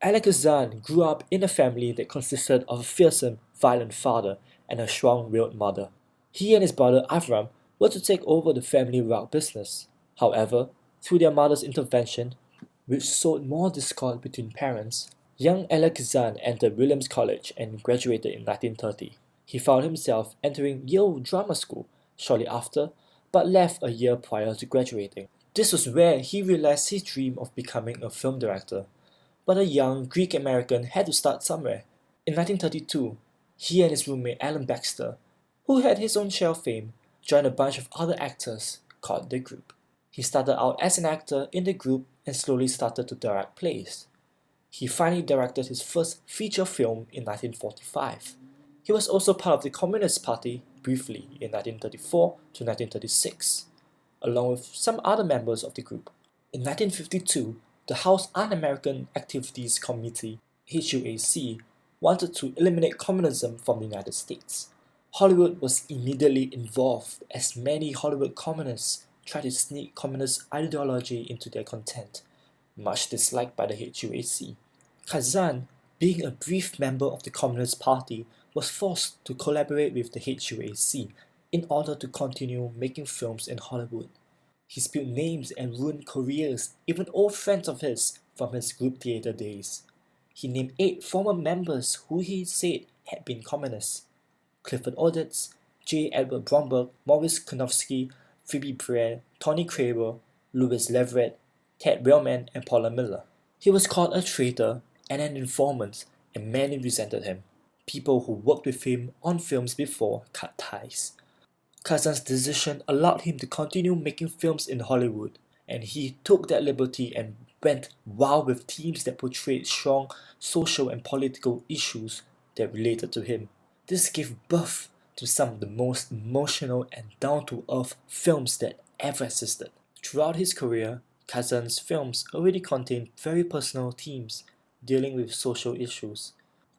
Elia Kazan grew up in a family that consisted of a fearsome, violent father and a strong-willed mother. He and his brother Avram were to take over the family rug business. However, through their mother's intervention, which sowed more discord between parents, young Elia Kazan entered Williams College and graduated in 1930. He found himself entering Yale Drama School shortly after, but left a year prior to graduating. This was where he realized his dream of becoming a film director. But a young Greek American had to start somewhere. In 1932, he and his roommate Alan Baxter, who had his own share of fame, joined a bunch of other actors called the group. He started out as an actor in the group and slowly started to direct plays. He finally directed his first feature film in 1945. He was also part of the Communist Party briefly in 1934 to 1936, along with some other members of the group. In 1952, the House Un-American Activities Committee (HUAC) wanted to eliminate communism from the United States. Hollywood was immediately involved as many Hollywood communists tried to sneak communist ideology into their content, much disliked by the HUAC. Kazan, being a brief member of the Communist Party, was forced to collaborate with the HUAC in order to continue making films in Hollywood. He spilled names and ruined careers, even old friends of his from his group theater days. He named 8 former members who he said had been communists: Clifford Odets, J. Edward Bromberg, Maurice Konofsky, Phoebe Bray, Tony Kramer, Louis Leverett, Ted Wellman, and Paula Miller. He was called a traitor and an informant, and many resented him. People who worked with him on films before cut ties. Kazan's decision allowed him to continue making films in Hollywood, and he took that liberty and went wild with themes that portrayed strong social and political issues that related to him. This gave birth to some of the most emotional and down-to-earth films that ever existed. Throughout his career, Kazan's films already contained very personal themes dealing with social issues.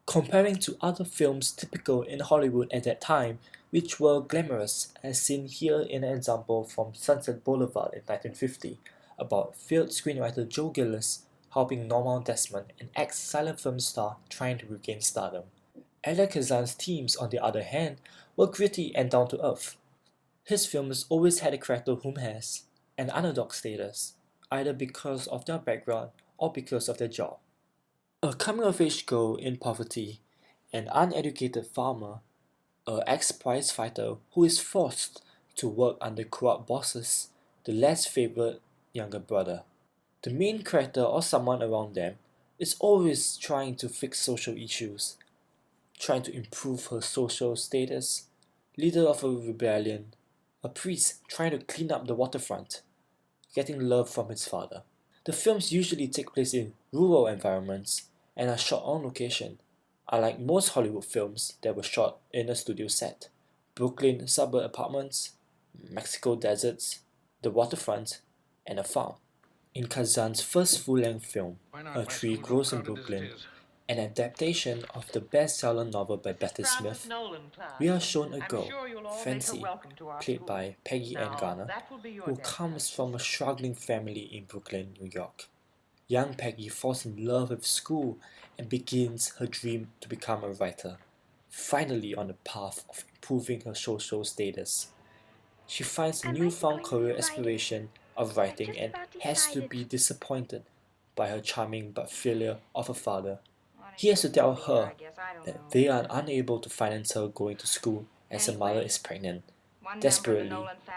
Comparing to other films typical in Hollywood at that time, which were glamorous, as seen here in an example from Sunset Boulevard in 1950, about failed screenwriter Joe Gillis helping Norma Desmond, an ex-silent film star trying to regain stardom. Elia Kazan's themes, on the other hand, were gritty and down-to-earth. His films always had a character whom has an underdog status, either because of their background or because of their job. A coming-of-age girl in poverty, an uneducated farmer, an ex-prize fighter who is forced to work under corrupt bosses, the less favored younger brother. The main character or someone around them is always trying to fix social issues, trying to improve her social status, leader of a rebellion, a priest trying to clean up the waterfront, getting love from his father. The films usually take place in rural environments and are shot on location, unlike most Hollywood films that were shot in a studio set. Brooklyn suburb apartments, Mexico deserts, the waterfront, and a farm. In Kazan's first full-length film, A Tree Grows in Brooklyn, an adaptation of the bestseller novel by Betty Smith, we are shown a girl, Fancy, played by Peggy Ann Garner, who comes from a struggling family in Brooklyn, New York. Young Peggy falls in love with school and begins her dream to become a writer, finally on the path of improving her social status. She finds a newfound career aspiration of writing and has to be disappointed by her charming but failure of a father. He has to tell her that they are unable to finance her going to school as her mother is pregnant. Desperately,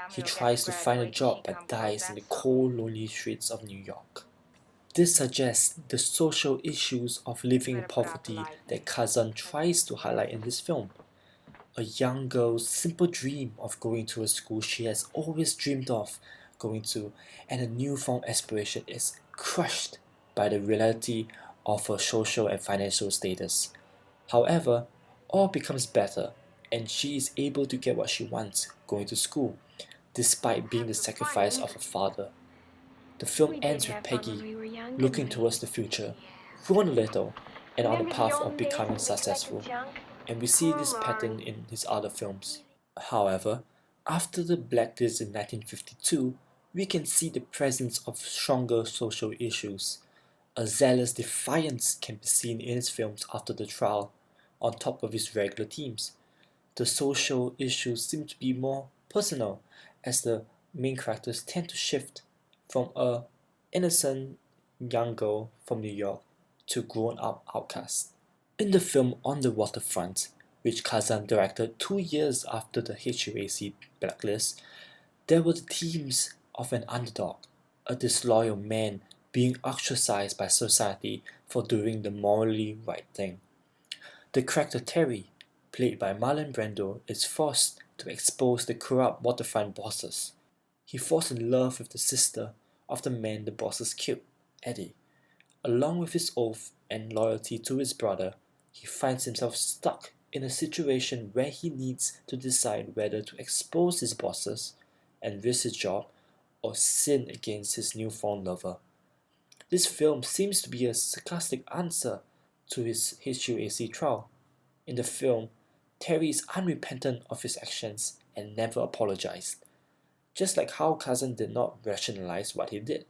he tries to find a job but dies in the cold, lonely streets of New York. This suggests the social issues of living in poverty that Kazan tries to highlight in this film. A young girl's simple dream of going to a school she has always dreamed of going to, and a newfound aspiration is crushed by the reality of her social and financial status. However, all becomes better, and she is able to get what she wants, going to school, despite being the sacrifice of her father. The film ends with Peggy looking towards the future, grown a little, and on the path of becoming successful, and we see this pattern in his other films. However, after the blacklist in 1952, we can see the presence of stronger social issues. A zealous defiance can be seen in his films after the trial, on top of his regular themes. The social issues seem to be more personal, as the main characters tend to shift from a innocent young girl from New York to grown-up outcast. In the film On the Waterfront, which Kazan directed 2 years after the HUAC blacklist, there were the themes of an underdog, a disloyal man being ostracized by society for doing the morally right thing. The character Terry, played by Marlon Brando, is forced to expose the corrupt waterfront bosses. He falls in love with the sister of the man the bosses killed, Eddie. Along with his oath and loyalty to his brother, he finds himself stuck in a situation where he needs to decide whether to expose his bosses and risk his job or sin against his newfound lover. This film seems to be a sarcastic answer to his HUAC trial. In the film, Terry is unrepentant of his actions and never apologized, just like how Kazan did not rationalize what he did.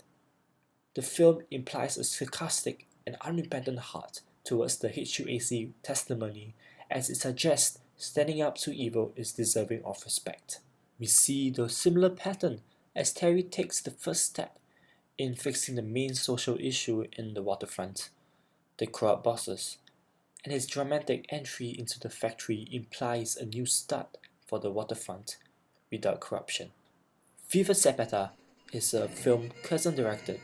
The film implies a sarcastic and unrepentant heart towards the HUAC testimony, as it suggests standing up to evil is deserving of respect. We see the similar pattern as Terry takes the first step in fixing the main social issue in the waterfront, the corrupt bosses, and his dramatic entry into the factory implies a new start for the waterfront without corruption. Viva Zapata is a film Kazan directed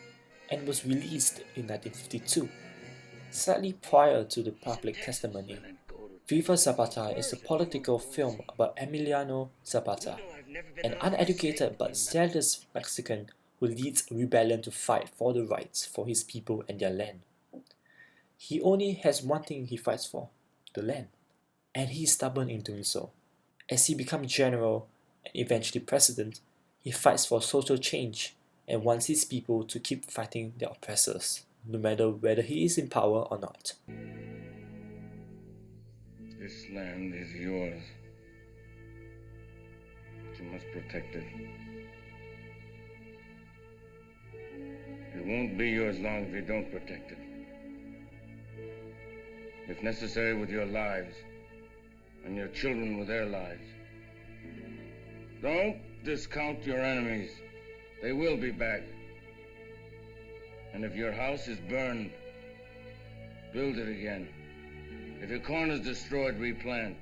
and was released in 1952, slightly prior to the public testimony. Viva Zapata is a political film about Emiliano Zapata, an uneducated but zealous Mexican who leads a rebellion to fight for the rights for his people and their land. He only has one thing he fights for, the land, and he is stubborn in doing so. As he becomes general and eventually president, he fights for social change and wants his people to keep fighting their oppressors, no matter whether he is in power or not. This land is yours, but you must protect it. It won't be yours long if you don't protect it. If necessary, with your lives, and your children with their lives. Don't discount your enemies. They will be back. And if your house is burned, build it again. If your corn is destroyed, replant.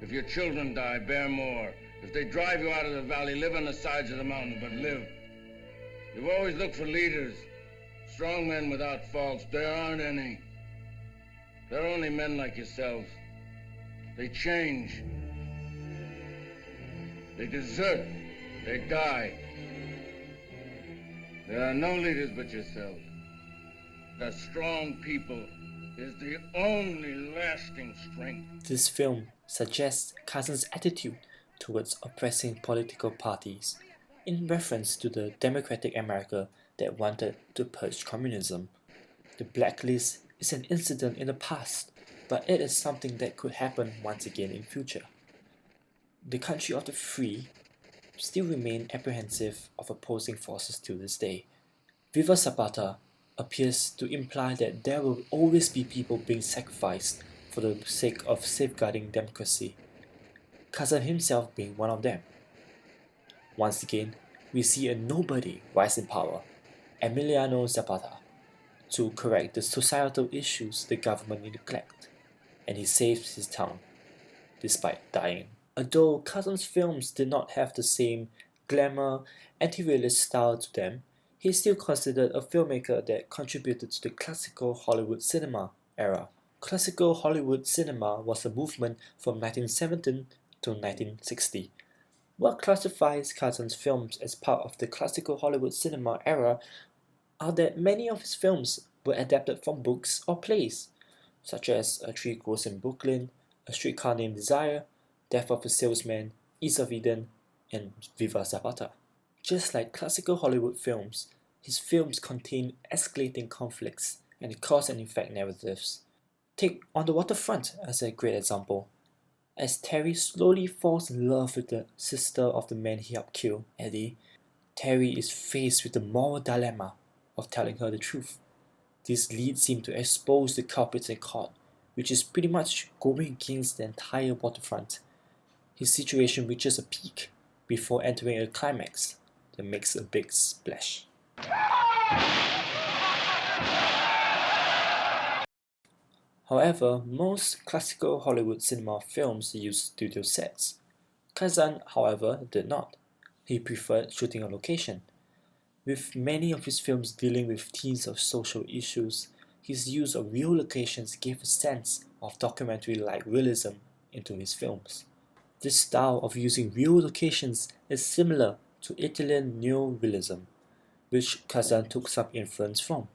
If your children die, bear more. If they drive you out of the valley, live on the sides of the mountain, but live. You've always looked for leaders, strong men without faults. There aren't any. They're only men like yourselves. They change. They desert. They die. There are no leaders but yourselves. A strong people is the only lasting strength. This film suggests Kazan's attitude towards oppressing political parties, in reference to the democratic America that wanted to purge communism. The blacklist is an incident in the past, but it is something that could happen once again in future. The country of the free still remain apprehensive of opposing forces to this day. Viva Zapata appears to imply that there will always be people being sacrificed for the sake of safeguarding democracy, Kazan himself being one of them. Once again, we see a nobody rise in power, Emiliano Zapata, to correct the societal issues the government neglect, and he saves his town, despite dying. Although Kazan's films did not have the same glamour, anti-realist style to them, he is still considered a filmmaker that contributed to the classical Hollywood cinema era. Classical Hollywood cinema was a movement from 1917 to 1960. What classifies Kazan's films as part of the classical Hollywood cinema era are that many of his films were adapted from books or plays, such as A Tree Grows in Brooklyn, A Streetcar Named Desire, Death of a Salesman, East of Eden, and Viva Zapata. Just like classical Hollywood films, his films contain escalating conflicts and cause and effect narratives. Take On the Waterfront as a great example. As Terry slowly falls in love with the sister of the man he helped kill, Eddie, Terry is faced with the moral dilemma of telling her the truth. This leads him to expose the culprits in court, which is pretty much going against the entire Waterfront. His situation reaches a peak before entering a climax that makes a big splash. However, most classical Hollywood cinema films use studio sets. Kazan, however, did not. He preferred shooting on location. With many of his films dealing with themes of social issues, his use of real locations gave a sense of documentary-like realism into his films. This style of using real locations is similar to Italian neorealism, which Kazan took some influence from.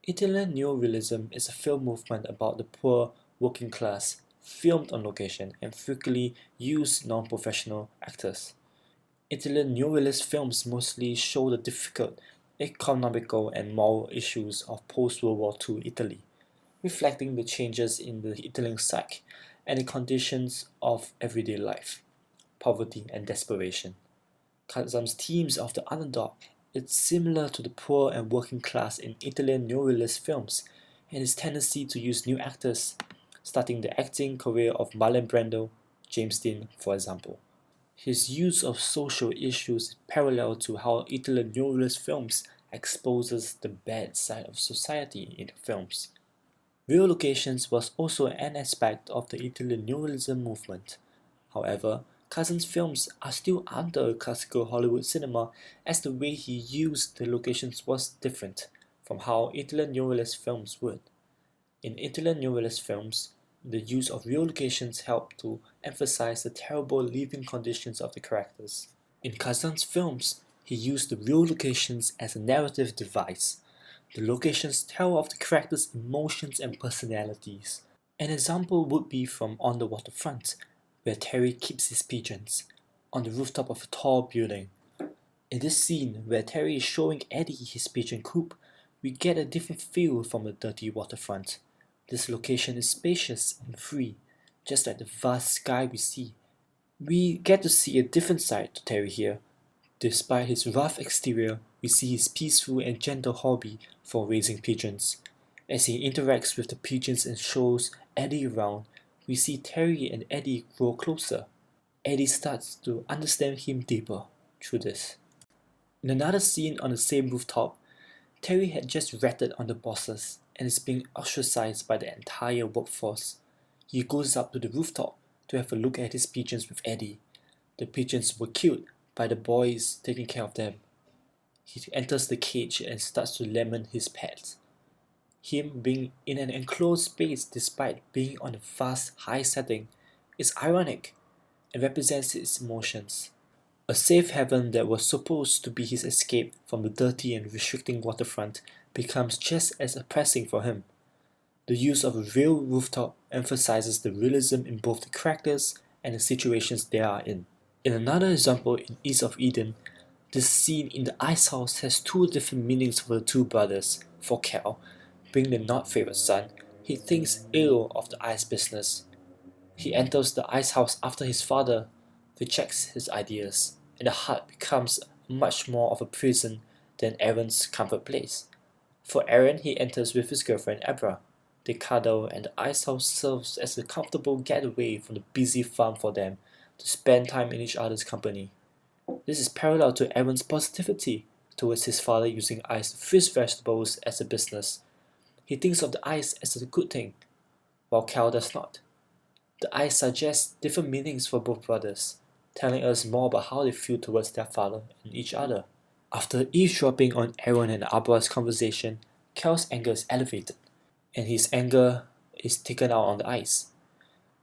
Italian neorealism is a film movement about the poor working class, filmed on location, and frequently used non-professional actors. Italian neorealist films mostly show the difficult economical and moral issues of post-World War II Italy, reflecting the changes in the Italian psyche and the conditions of everyday life, poverty and desperation. Kazan's themes of the underdog is similar to the poor and working class in Italian neorealist films, and his tendency to use new actors, starting the acting career of Marlon Brando, James Dean, for example. His use of social issues is parallel to how Italian neorealist films exposes the bad side of society in the films. Real locations was also an aspect of the Italian neorealism movement. However, Kazan's films are still under classical Hollywood cinema as the way he used the locations was different from how Italian neorealist films would. In Italian neorealist films, the use of real locations helped to emphasize the terrible living conditions of the characters. In Kazan's films, he used the real locations as a narrative device. The locations tell of the characters' emotions and personalities. An example would be from On the Waterfront, where Terry keeps his pigeons on the rooftop of a tall building. In this scene, where Terry is showing Eddie his pigeon coop, we get a different feel from the dirty waterfront. This location is spacious and free, just like the vast sky we see. We get to see a different side to Terry here. Despite his rough exterior, we see his peaceful and gentle hobby for raising pigeons. As he interacts with the pigeons and shows Eddie around, we see Terry and Eddie grow closer. Eddie starts to understand him deeper through this. In another scene on the same rooftop, Terry had just ratted on the bosses and is being ostracized by the entire workforce. He goes up to the rooftop to have a look at his pigeons with Eddie. The pigeons were killed by the boys taking care of them. He enters the cage and starts to lament his pets. Him being in an enclosed space despite being on a vast high setting is ironic and represents his emotions. A safe haven that was supposed to be his escape from the dirty and restricting waterfront becomes just as oppressing for him. The use of a real rooftop emphasizes the realism in both the characters and the situations they are in. In another example in East of Eden, this scene in the ice house has two different meanings for the two brothers. For Cal, being the not favorite son, he thinks ill of the ice business. He enters the ice house after his father rejects his ideas, and the hut becomes much more of a prison than Aaron's comfort place. For Aaron, he enters with his girlfriend Abra. They cuddle, and the ice house serves as a comfortable getaway from the busy farm for them to spend time in each other's company. This is parallel to Aaron's positivity towards his father using ice to freeze vegetables as a business. He thinks of the ice as a good thing, while Cal does not. The ice suggests different meanings for both brothers, telling us more about how they feel towards their father and each other. After eavesdropping on Aaron and Abra's conversation, Cal's anger is elevated, and his anger is taken out on the ice.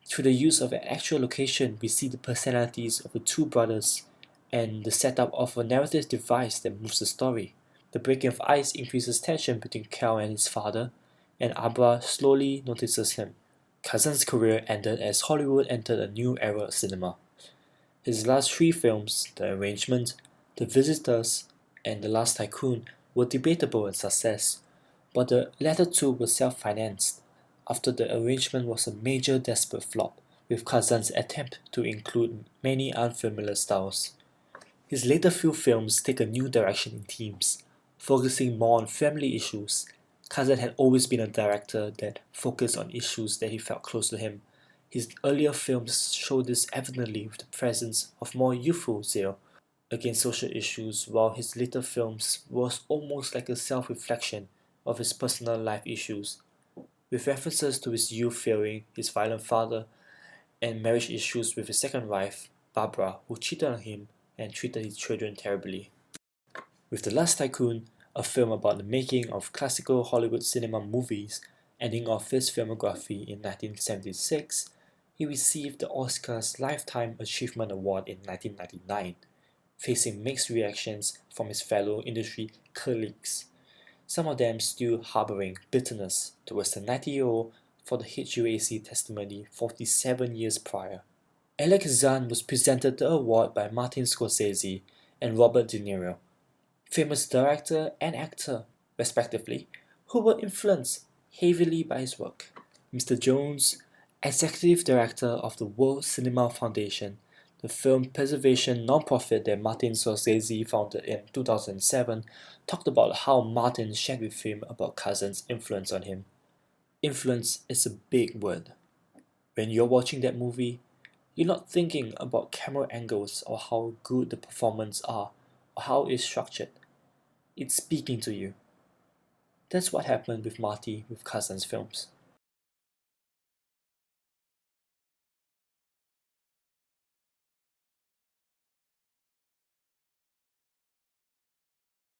Through the use of an actual location, we see the personalities of the two brothers and the setup of a narrative device that moves the story. The breaking of ice increases tension between Cal and his father, and Abra slowly notices him. Kazan's career ended as Hollywood entered a new era of cinema. His last three films, The Arrangement, The Visitors, and The Last Tycoon, were debatable in success, but the latter two were self-financed, after The Arrangement was a major desperate flop, with Kazan's attempt to include many unfamiliar styles. His later few films take a new direction in themes, focusing more on family issues, Kazan had always been a director that focused on issues that he felt close to him. His earlier films show this evidently with the presence of more youthful zeal against social issues, while his later films was almost like a self-reflection of his personal life issues, with references to his youth failing, his violent father, and marriage issues with his second wife, Barbara, who cheated on him and treated his children terribly. With The Last Tycoon, a film about the making of classical Hollywood cinema movies, ending off his filmography in 1976, he received the Oscars Lifetime Achievement Award in 1999, facing mixed reactions from his fellow industry colleagues, some of them still harboring bitterness towards the 90-year-old for the HUAC testimony 47 years prior. Elia Kazan was presented the award by Martin Scorsese and Robert De Niro, famous director and actor, respectively, who were influenced heavily by his work. Mr. Jones, executive director of the World Cinema Foundation, the film preservation nonprofit that Martin Scorsese founded in 2007, talked about how Martin shared with him about Kazan's influence on him. Influence is a big word. When you're watching that movie, you're not thinking about camera angles or how good the performances are or how it's structured. It's speaking to you. That's what happened with Marty with Kazan's films.